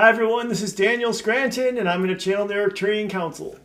Hi everyone, this is Daniel Scranton, and I'm going to channel the Arcturian Council.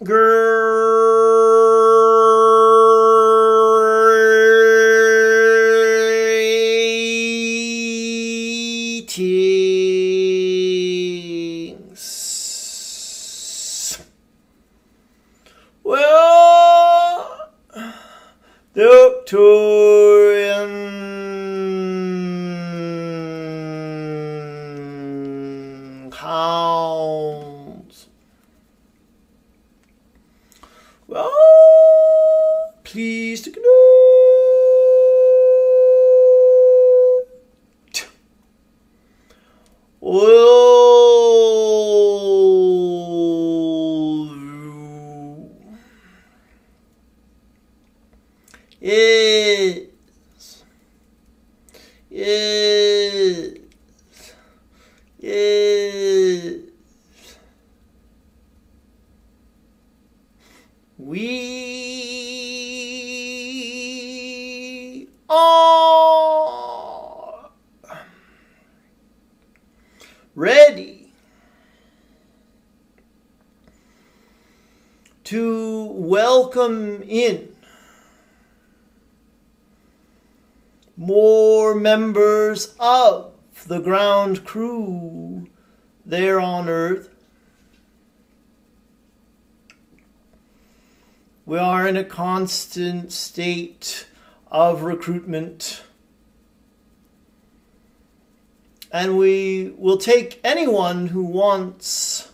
Greetings. Well, the Arcturian Council. Well, pleased to know. We are ready to welcome in more members of the ground crew there on Earth. We are in a constant state of recruitment, and we will take anyone who wants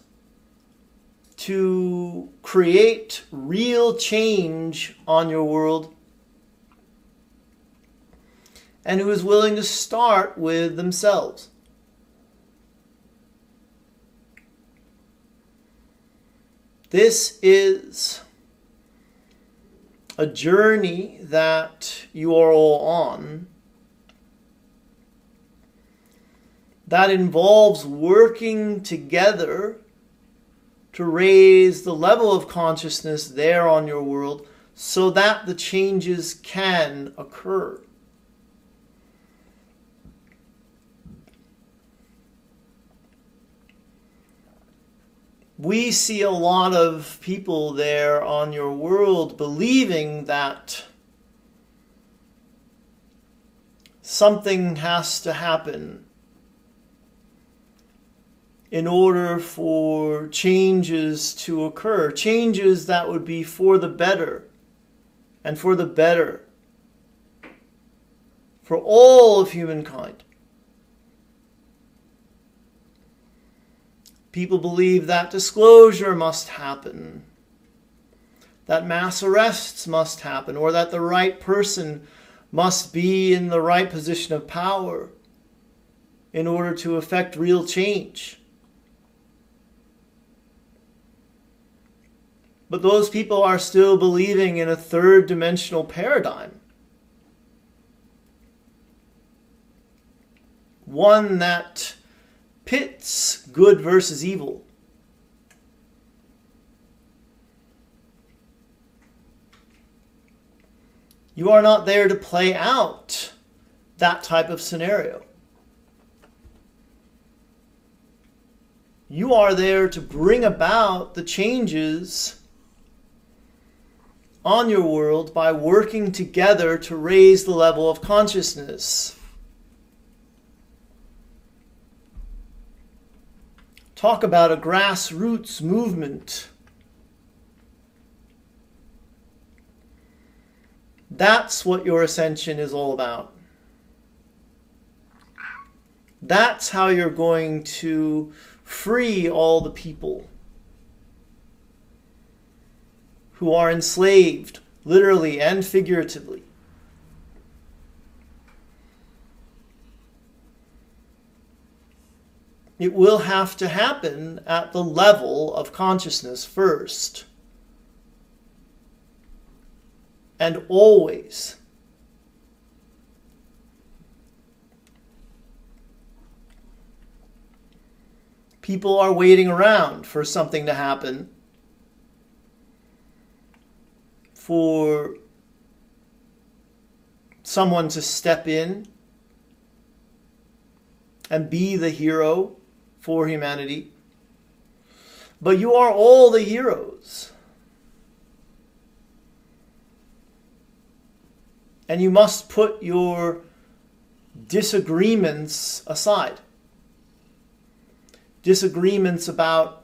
to create real change on your world and who is willing to start with themselves. This is a journey that you are all on that involves working together to raise the level of consciousness there on your world so that the changes can occur. We see a lot of people there on your world believing that something has to happen in order for changes to occur. Changes that would be for the better and for the better for all of humankind. People believe that disclosure must happen, that mass arrests must happen, or that the right person must be in the right position of power in order to effect real change. But those people are still believing in a third dimensional paradigm. One that pits good versus evil. You are not there to play out that type of scenario. You are there to bring about the changes on your world by working together to raise the level of consciousness. Talk about a grassroots movement. That's what your ascension is all about. That's how you're going to free all the people who are enslaved, literally and figuratively. It will have to happen at the level of consciousness first. And always. People are waiting around for something to happen, for someone to step in and be the hero for humanity. But you are all the heroes. And you must put your disagreements aside. Disagreements about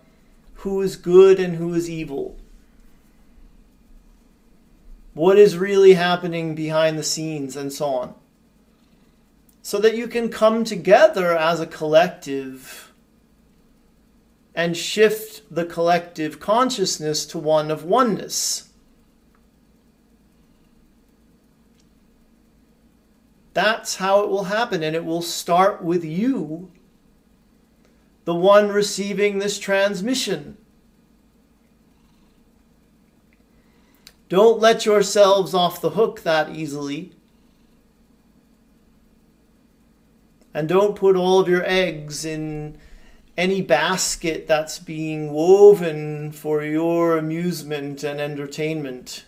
who is good and who is evil. What is really happening behind the scenes and so on. So that you can come together as a collective and shift the collective consciousness to one of oneness. That's how it will happen, and it will start with you, the one receiving this transmission. Don't let yourselves off the hook that easily. And don't put all of your eggs in any basket that's being woven for your amusement and entertainment.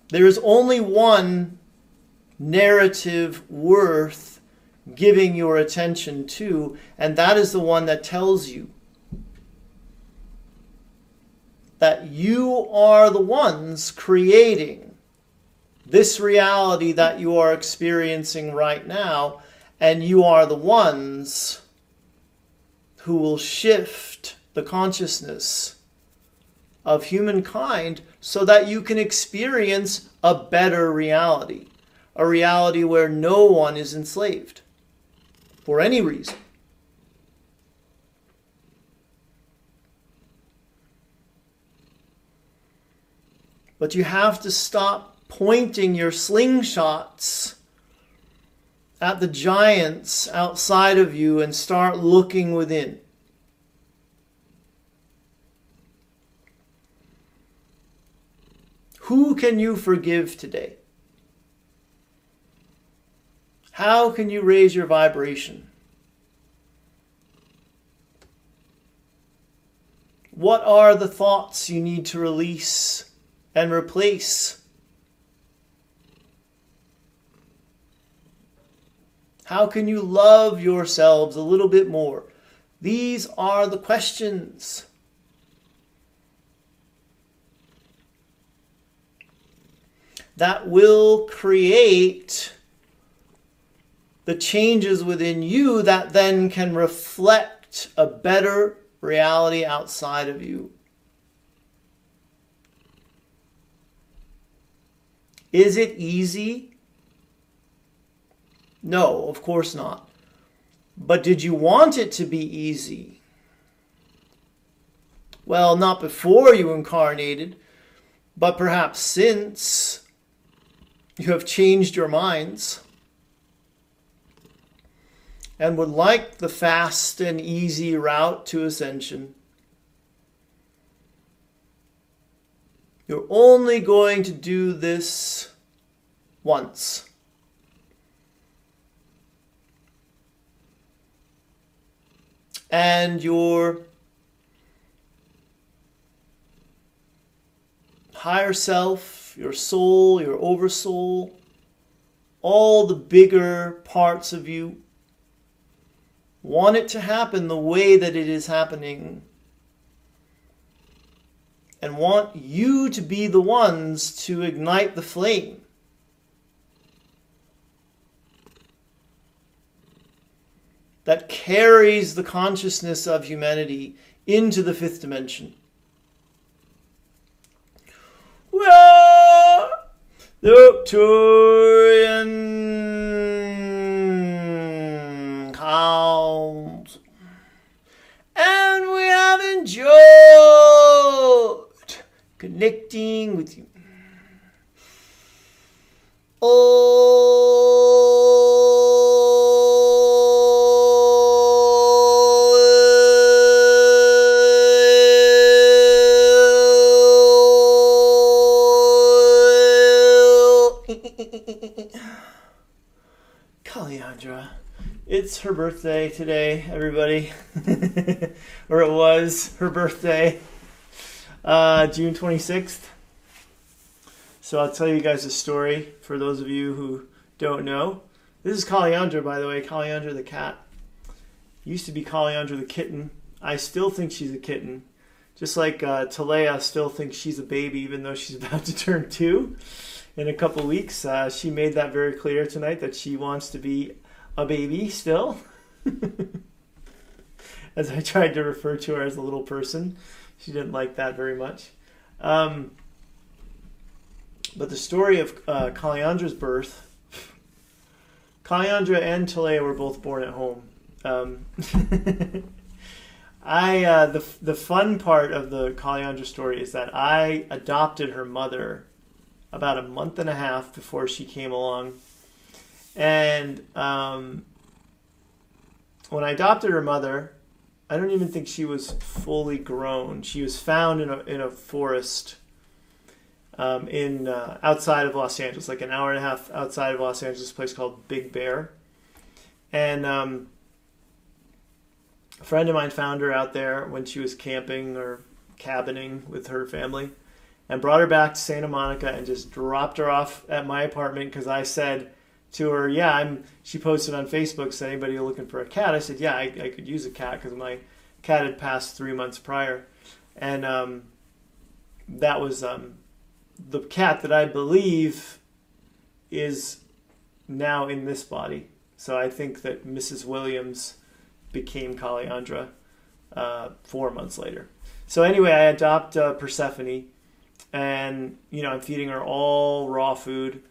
There is only one narrative worth giving your attention to, and that is the one that tells you that you are the ones creating this reality that you are experiencing right now, and you are the ones who will shift the consciousness of humankind so that you can experience a better reality. A reality where no one is enslaved for any reason. But you have to stop pointing your slingshots at the giants outside of you and start looking within. Who can you forgive today? How can you raise your vibration? What are the thoughts you need to release and replace? How can you love yourselves a little bit more? These are the questions. That will create the changes within you that then can reflect a better reality outside of you. Is it easy? No, of course not. But did you want it to be easy? Well, not before you incarnated, but perhaps since you have changed your minds. and would like the fast and easy route to ascension, you're only going to do this once. And your higher self, your soul, your oversoul, all the bigger parts of you want it to happen the way that it is happening, and want you to be the ones to ignite the flame. That carries the consciousness of humanity into the fifth dimension. Well, the Arcturian Council, and we have enjoyed connecting with you. Kalyandra. It's her birthday today, everybody. Or it was her birthday, June 26th. So I'll tell you guys a story for those of you who don't know. This is Kalyandra, by the way, Kalyandra the cat. Used to be Kalyandra the kitten. I still think she's a kitten. Just like Talea still thinks she's a baby, even though she's about to turn 2 in a couple weeks. She made that very clear tonight, that she wants to be a baby still. As I tried to refer to her as a little person. She didn't like that very much. But the story of Kalyandra's birth, Kalyandra and Talea were both born at home. The fun part of the Kalyandra story is that I adopted her mother about a month and a half before she came along. And when I adopted her mother, I don't even think she was fully grown. She was found in a forest outside of Los Angeles, like an hour and a half outside of Los Angeles, a place called Big Bear. And a friend of mine found her out there when she was camping or cabining with her family, and brought her back to Santa Monica and just dropped her off at my apartment because I said to her, she posted on Facebook, said, anybody looking for a cat? I said, yeah, I could use a cat because my cat had passed 3 months prior. And that was the cat that I believe is now in this body. So I think that Mrs. Williams became Kalyandra 4 months later. So anyway, I adopt Persephone, and I'm feeding her all raw food,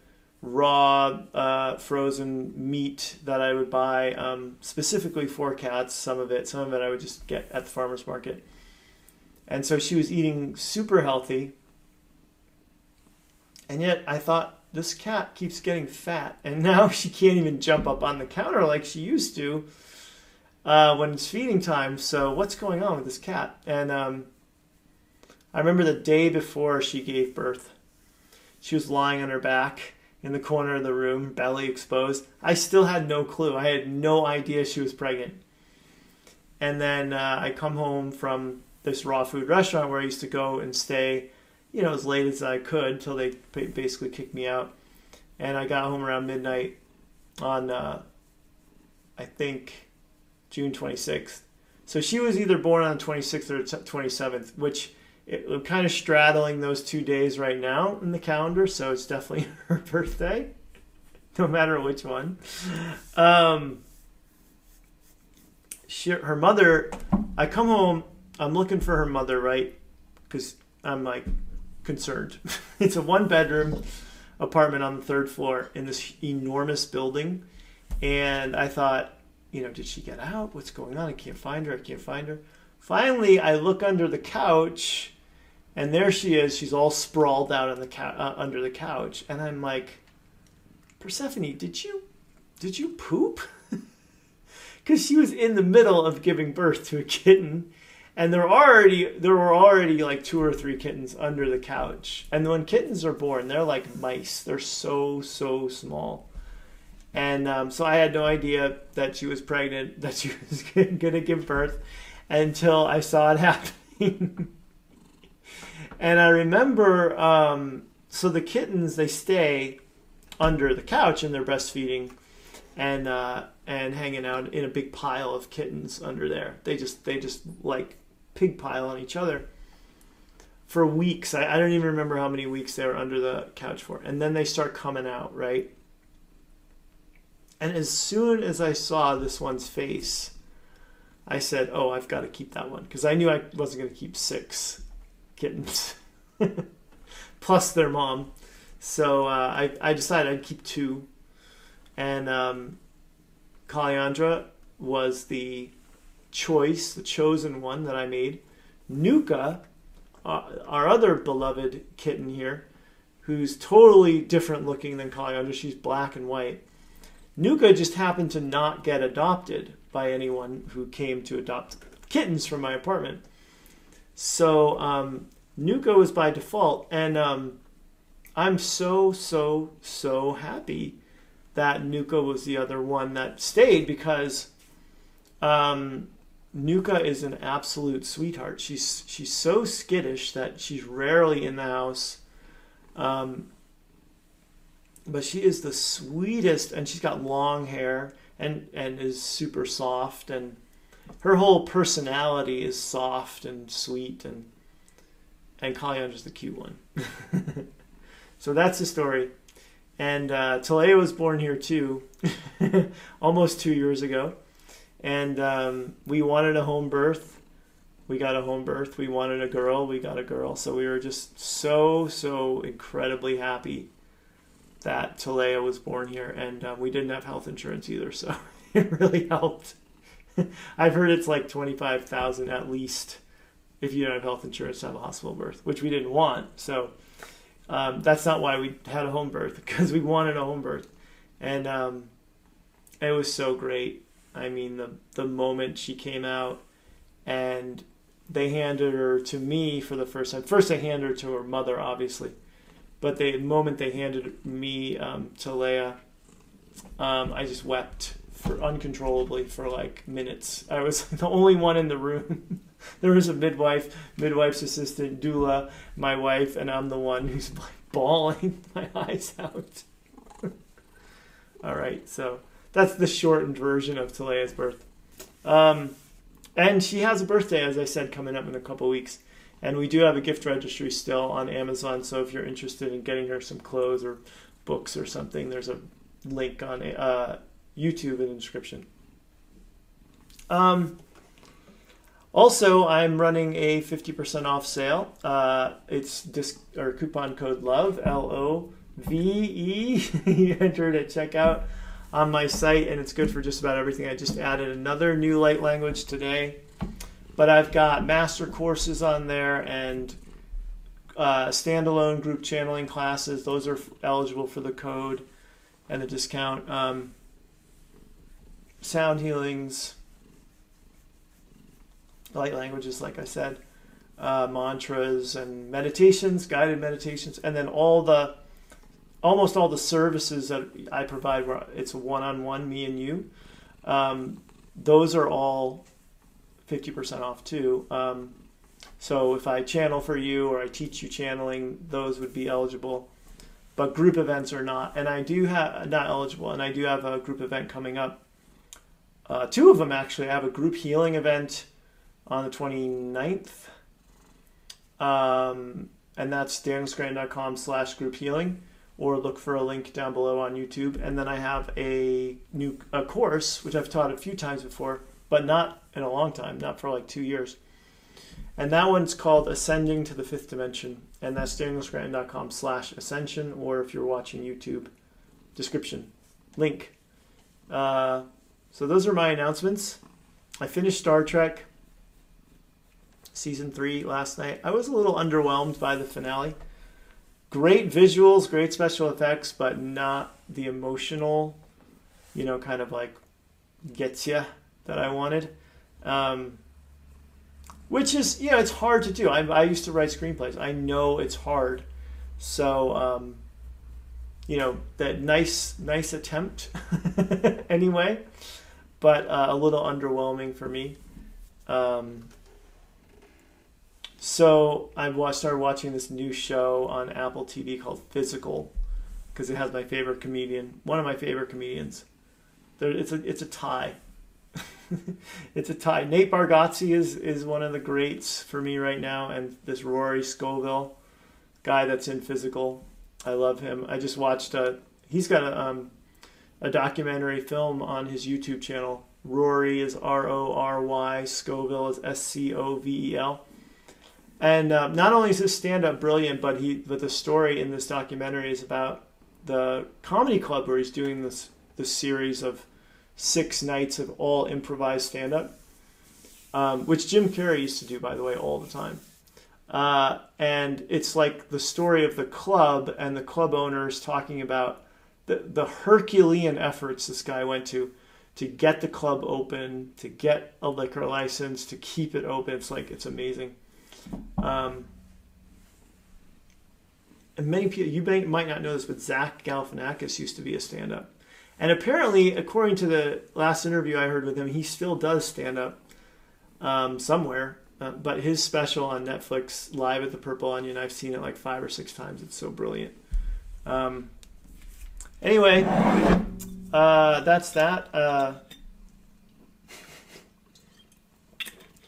raw frozen meat that I would buy specifically for cats. Some of it I would just get at the farmer's market. And so she was eating super healthy. And yet I thought, this cat keeps getting fat, and now she can't even jump up on the counter like she used to when it's feeding time. So what's going on with this cat? And I remember the day before she gave birth, she was lying on her back in the corner of the room, belly exposed. I still had no clue. I had no idea she was pregnant. And then I come home from this raw food restaurant where I used to go and stay, as late as I could till they basically kicked me out. And I got home around midnight on, I think, June 26th. So she was either born on the 26th or 27th, which I'm kind of straddling those 2 days right now in the calendar. So it's definitely her birthday, no matter which one. Her mother, I come home, I'm looking for her mother, right? Because I'm like concerned. It's a 1-bedroom apartment on the 3rd floor in this enormous building. And I thought, did she get out? What's going on? I can't find her. Finally, I look under the couch, and there she is. She's all sprawled out on the under the couch. And I'm like, Persephone, did you poop? because she was in the middle of giving birth to a kitten, and there were already like 2 or 3 kittens under the couch. And when kittens are born, they're like mice. They're so small. And so I had no idea that she was pregnant, that she was going to give birth, until I saw it happening. And I remember, so the kittens, they stay under the couch and they're breastfeeding and hanging out in a big pile of kittens under there. They just like pig pile on each other for weeks. I don't even remember how many weeks they were under the couch for. And then they start coming out, right? And as soon as I saw this one's face, I said, oh, I've got to keep that one. Because I knew I wasn't going to keep 6 kittens plus their mom. So I decided I'd keep 2. And Kalyandra was the chosen one that I made. Nuka, our other beloved kitten here, who's totally different looking than Kalyandra. She's black and white. Nuka just happened to not get adopted by anyone who came to adopt kittens from my apartment. So Nuka was by default, and I'm so happy that Nuka was the other one that stayed, because Nuka is an absolute sweetheart. She's so skittish that she's rarely in the house. But she is the sweetest, and she's got long hair and is super soft, and her whole personality is soft and sweet, and Kalyandra's the cute one. So that's the story. And Talea was born here too, almost 2 years ago. And we wanted a home birth. We got a home birth. We wanted a girl. We got a girl. So we were just so incredibly happy that Talea was born here. And we didn't have health insurance either, so it really helped. I've heard it's like $25,000 at least if you don't have health insurance to have a hospital birth, which we didn't want. So that's not why we had a home birth, because we wanted a home birth. And it was so great. I mean, the moment she came out and they handed her to me for the first time. First, they handed her to her mother, obviously. But the moment they handed me to Leia, I just wept uncontrollably for like minutes. I was the only one in the room. There was a midwife's assistant, doula, my wife, and I'm the one who's like bawling my eyes out. All right, so that's the shortened version of Talea's birth. And she has a birthday, as I said, coming up in a couple weeks. And we do have a gift registry still on Amazon, so if you're interested in getting her some clothes or books or something, there's a link on YouTube in the description. Also, I'm running a 50% off sale. It's coupon code LOVE, LOVE. You enter it at checkout on my site, and it's good for just about everything. I just added another new light language today. But I've got master courses on there and standalone group channeling classes. Those are eligible for the code and the discount. Sound healings, light languages, like I said, mantras and meditations, guided meditations, and then almost all the services that I provide where it's one-on-one, me and you. Those are all 50% off too. So if I channel for you or I teach you channeling, those would be eligible. But group events are not. And I do have, not eligible, and I do have a group event coming up. 2 of them actually. I have a group healing event on the 29th. And that's danielscranton.com/group healing, or look for a link down below on YouTube. And then I have a course, which I've taught a few times before, but not in a long time, not for like 2 years. And that one's called Ascending to the Fifth Dimension. And that's danielscranton.com/ascension, or if you're watching YouTube, description, link. So those are my announcements. I finished Star Trek Season 3 last night. I was a little underwhelmed by the finale. Great visuals, great special effects, but not the emotional, kind of like gets you that I wanted. Which is, it's hard to do. I used to write screenplays. I know it's hard. So, that nice attempt anyway, but a little underwhelming for me. So I started watching this new show on Apple TV called Physical, because it has my favorite comedian, one of my favorite comedians. It's a tie. It's a tie. Nate Bargatze is one of the greats for me right now, and this Rory Scovel guy that's in Physical, I love him. I just watched he's got a documentary film on his YouTube channel. Rory is Rory, Scovel is Scovel. And not only is his stand-up brilliant, but the story in this documentary is about the comedy club where he's doing this series of 6 nights of all improvised stand-up, which Jim Carrey used to do, by the way, all the time. And it's like the story of the club and the club owners talking about the Herculean efforts this guy went to get the club open, to get a liquor license, to keep it open. It's amazing. And many people, you might not know this, but Zach Galifianakis used to be a stand-up. And apparently, according to the last interview I heard with him, he still does stand-up somewhere. But his special on Netflix, Live at the Purple Onion, I've seen it like 5 or 6 times. It's so brilliant. Anyway, that's that.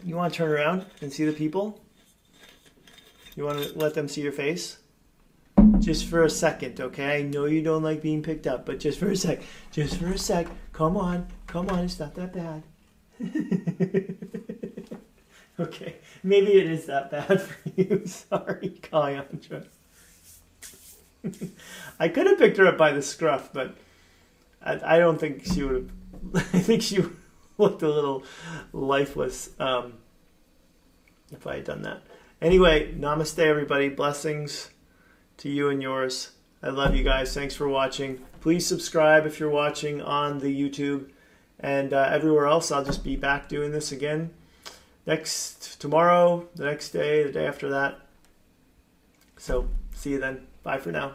You want to turn around and see the people? You want to let them see your face? Just for a second, okay? I know you don't like being picked up, but just for a sec. Just for a sec. Come on. It's not that bad. Okay. Maybe it is that bad for you. Sorry, Kalyandra. I could have picked her up by the scruff, but I don't think she would have. I think she looked a little lifeless if I had done that. Anyway, namaste, everybody. Blessings to you and yours. I love you guys. Thanks for watching. Please subscribe if you're watching on the YouTube. And everywhere else, I'll just be back doing this again tomorrow, the next day, the day after that. So, see you then. Bye for now.